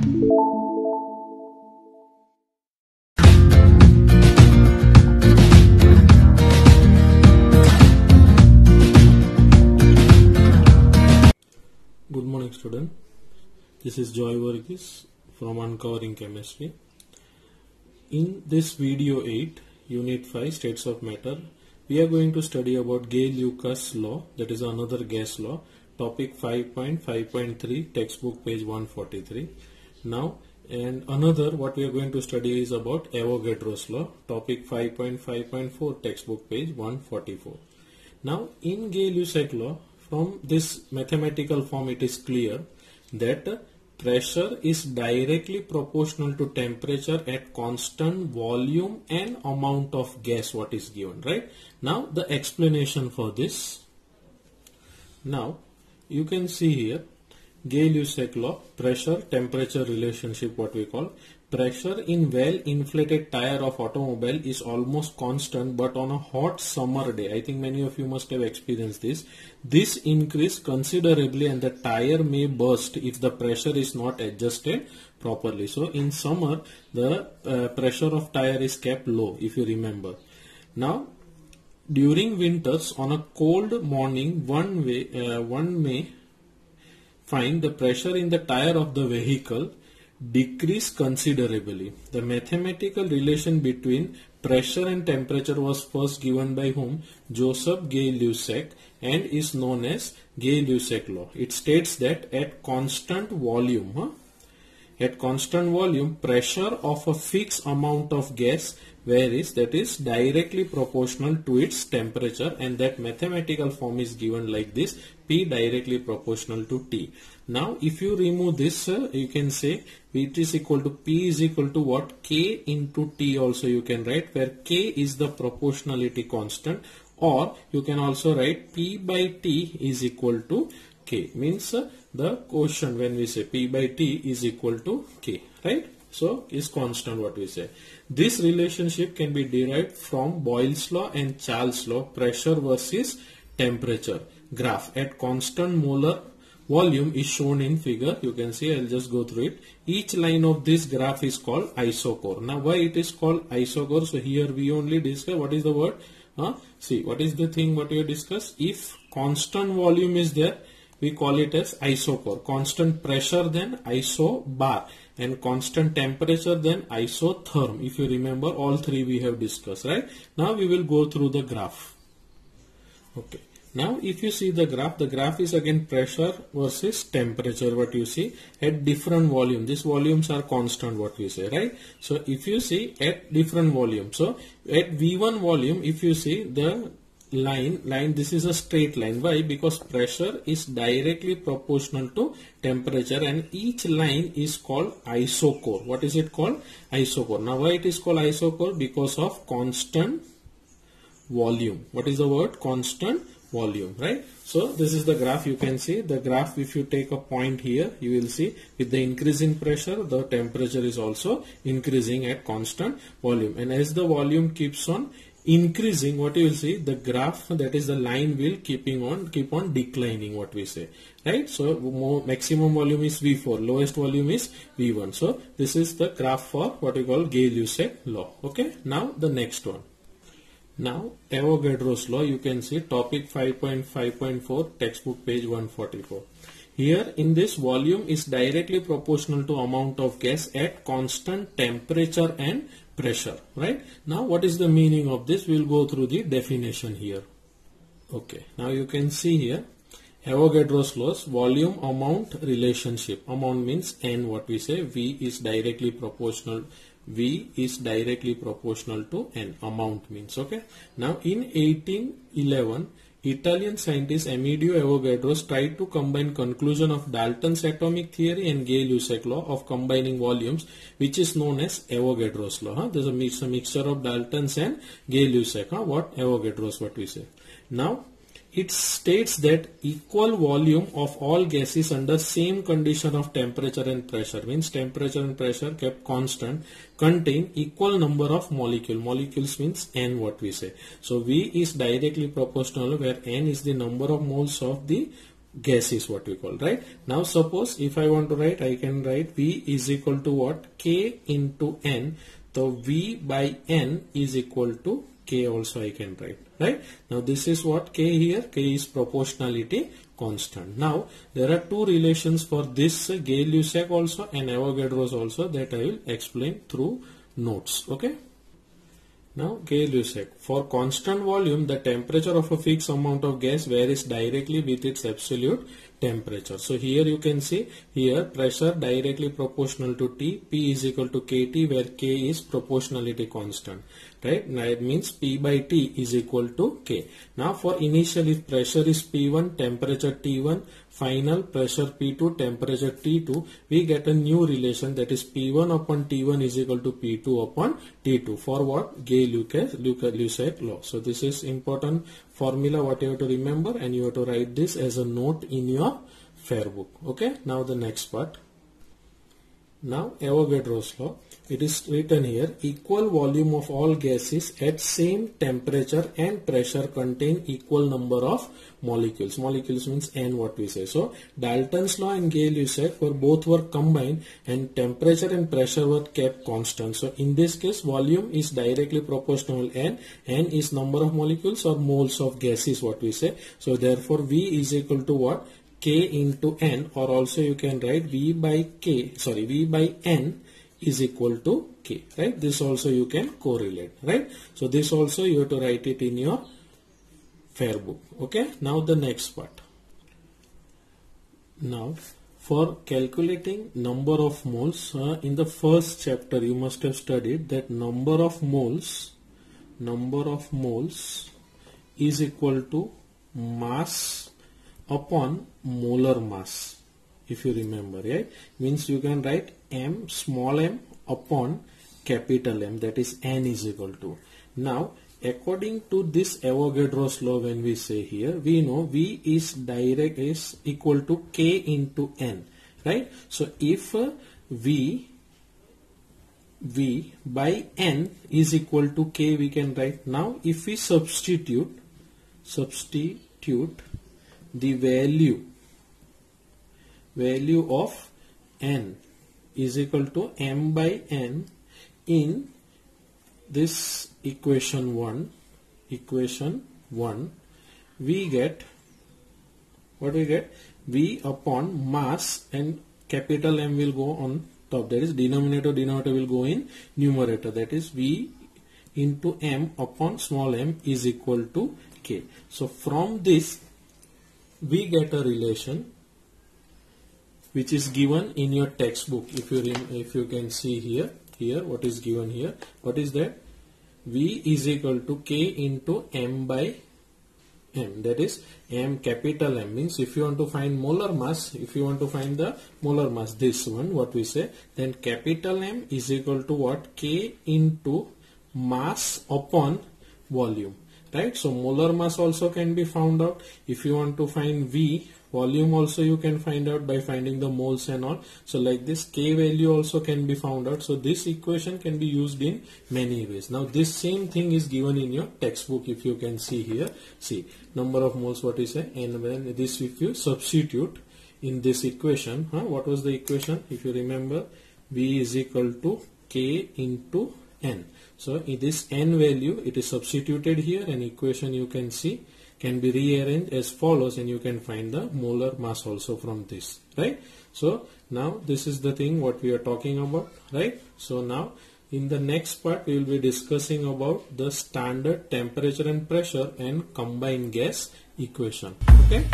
Good morning, student. This is Joy Varghese from Uncovering Chemistry. In this video 8, Unit 5, States of Matter, we are going to study about Gay-Lucas law, that is another gas law, topic 5.5.3, textbook page 143. Now, and another what we are going to study is about Avogadro's law, topic 5.5.4, textbook page 144. Now, in Gay-Lussac law, from this mathematical form it is clear that pressure is directly proportional to temperature at constant volume and amount of gas what is given, right? Now the explanation for this. Now you can see here Gay-Lussac law, pressure temperature relationship, what we call pressure in well inflated tire of automobile is almost constant, but on a hot summer day, I think many of you must have experienced this increase considerably and the tire may burst if the pressure is not adjusted properly. So in summer the pressure of tire is kept low, if you remember. Now during winters on a cold morning one may find the pressure in the tire of the vehicle decrease considerably. The mathematical relation between pressure and temperature was first given by whom? Joseph Gay-Lussac, and is known as Gay-Lussac law. It states that at constant volume, pressure of a fixed amount of gas varies, that is directly proportional to its temperature, and that mathematical form is given like this: P directly proportional to T. Now if you remove this, you can say it is equal to P is equal to what? K into T also you can write, where K is the proportionality constant, or you can also write P by T is equal to K, means the quotient when we say P by T is equal to K, right? So is constant what we say. This relationship can be derived from Boyle's law and Charles' law, pressure versus temperature graph at constant molar volume is shown in figure. You can see, I'll just go through it. Each line of this graph is called isochore. Now why it is called isochore? So here we only discuss what is the word. See, what is the thing what you discuss? If constant volume is there, we call it as isochore. Constant pressure, then isobar, and constant temperature, then isotherm. If you remember, all three we have discussed, right? Now we will go through the graph. Okay. Now if you see the graph is again pressure versus temperature, what you see at different volume. These volumes are constant what we say, right? So if you see at different volume, so at V1 volume, if you see the line, this is a straight line. Why? Because pressure is directly proportional to temperature, and each line is called isochore. What is it called? Isochore. Now why it is called isochore? Because of constant volume. What is the word? Constant volume, right? So this is the graph. You can see the graph. If you take a point here, you will see with the increase in pressure, the temperature is also increasing at constant volume, and as the volume keeps on increasing, what you will see, the graph, that is the line, will keep on declining, what we say, right? So maximum volume is V4, lowest volume is V1. So this is the graph for what we call Gay-Lussac law. Okay, now the next one. Now Avogadro's law, you can see topic 5.5.4, textbook page 144. Here in this, volume is directly proportional to amount of gas at constant temperature and pressure, right? Now what is the meaning of this? We'll go through the definition here. Okay, now you can see here Avogadro's laws, volume amount relationship. Amount means N, what we say, V is directly proportional to N. Amount means, okay. Now in 1811, Italian scientist Amedeo Avogadro tried to combine conclusion of Dalton's atomic theory and Gay-Lussac law of combining volumes, which is known as Avogadro's law. There's a mixture of Dalton's and Gay-Lussac. What? Avogadro's, what we say. Now it states that equal volume of all gases under same condition of temperature and pressure, means temperature and pressure kept constant, contain equal number of molecules means N, what we say. So V is directly proportional, where N is the number of moles of the gas is what we call, right? Now suppose if I want to write, I can write V is equal to what? K into N. So V by N is equal to K also I can write, right? Now this is what K here, K is proportionality constant. Now there are two relations for this Gay-Lussac also and Avogadro's also that I will explain through notes, okay? Now Gay-Lussac, for constant volume the temperature of a fixed amount of gas varies directly with its absolute temperature. So here you can see here pressure directly proportional to T, P is equal to KT where K is proportionality constant, right? Now it means P by T is equal to K. Now for initial, if pressure is P1, temperature T1, final pressure P2, temperature T2, we get a new relation that is P1 upon T1 is equal to P2 upon T2 for what? Gay-Lussac law. So this is important formula what you have to remember, and you have to write this as a note in your fair book. Okay, now the next part. Now Avogadro's law, it is written here, equal volume of all gases at same temperature and pressure contain equal number of molecules. Molecules means N what we say. So Dalton's law and Gay-Lussac were combined and temperature and pressure were kept constant. So in this case volume is directly proportional N. N is number of molecules or moles of gases what we say. So therefore V is equal to what? K into N, or also you can write V by N is equal to K, right? This also you can correlate, right? So this also you have to write it in your fair book. Okay, now the next part. Now for calculating number of moles, in the first chapter you must have studied that number of moles is equal to mass upon molar mass, if you remember, right? Means you can write m small m upon capital M, that is N is equal to. Now according to this Avogadro's law, when we say here, we know V is equal to K into N, right? So if V by N is equal to K, we can write. Now if we substitute the value of N is equal to M by N in this equation 1, we get what we get? V upon mass, and capital M will go on top, that is denominator will go in numerator, that is V into M upon small m is equal to K. So from this we get a relation which is given in your textbook. If you can see here what is given here, what is that? V is equal to K into M by M, that is M capital M means if you want to find molar mass, if you want to find the molar mass, this one what we say, then capital M is equal to what? K into mass upon volume, right? So molar mass also can be found out. If you want to find V, volume also you can find out by finding the moles and all. So like this K value also can be found out. So this equation can be used in many ways. Now this same thing is given in your textbook. If you can see here, see number of moles what is it, and when this if you substitute in this equation, what was the equation? If you remember, V is equal to K into N. So in this N value it is substituted here, and equation you can see can be rearranged as follows, and you can find the molar mass also from this, right? So now this is the thing what we are talking about, right? So now in the next part we will be discussing about the standard temperature and pressure and combined gas equation. Okay.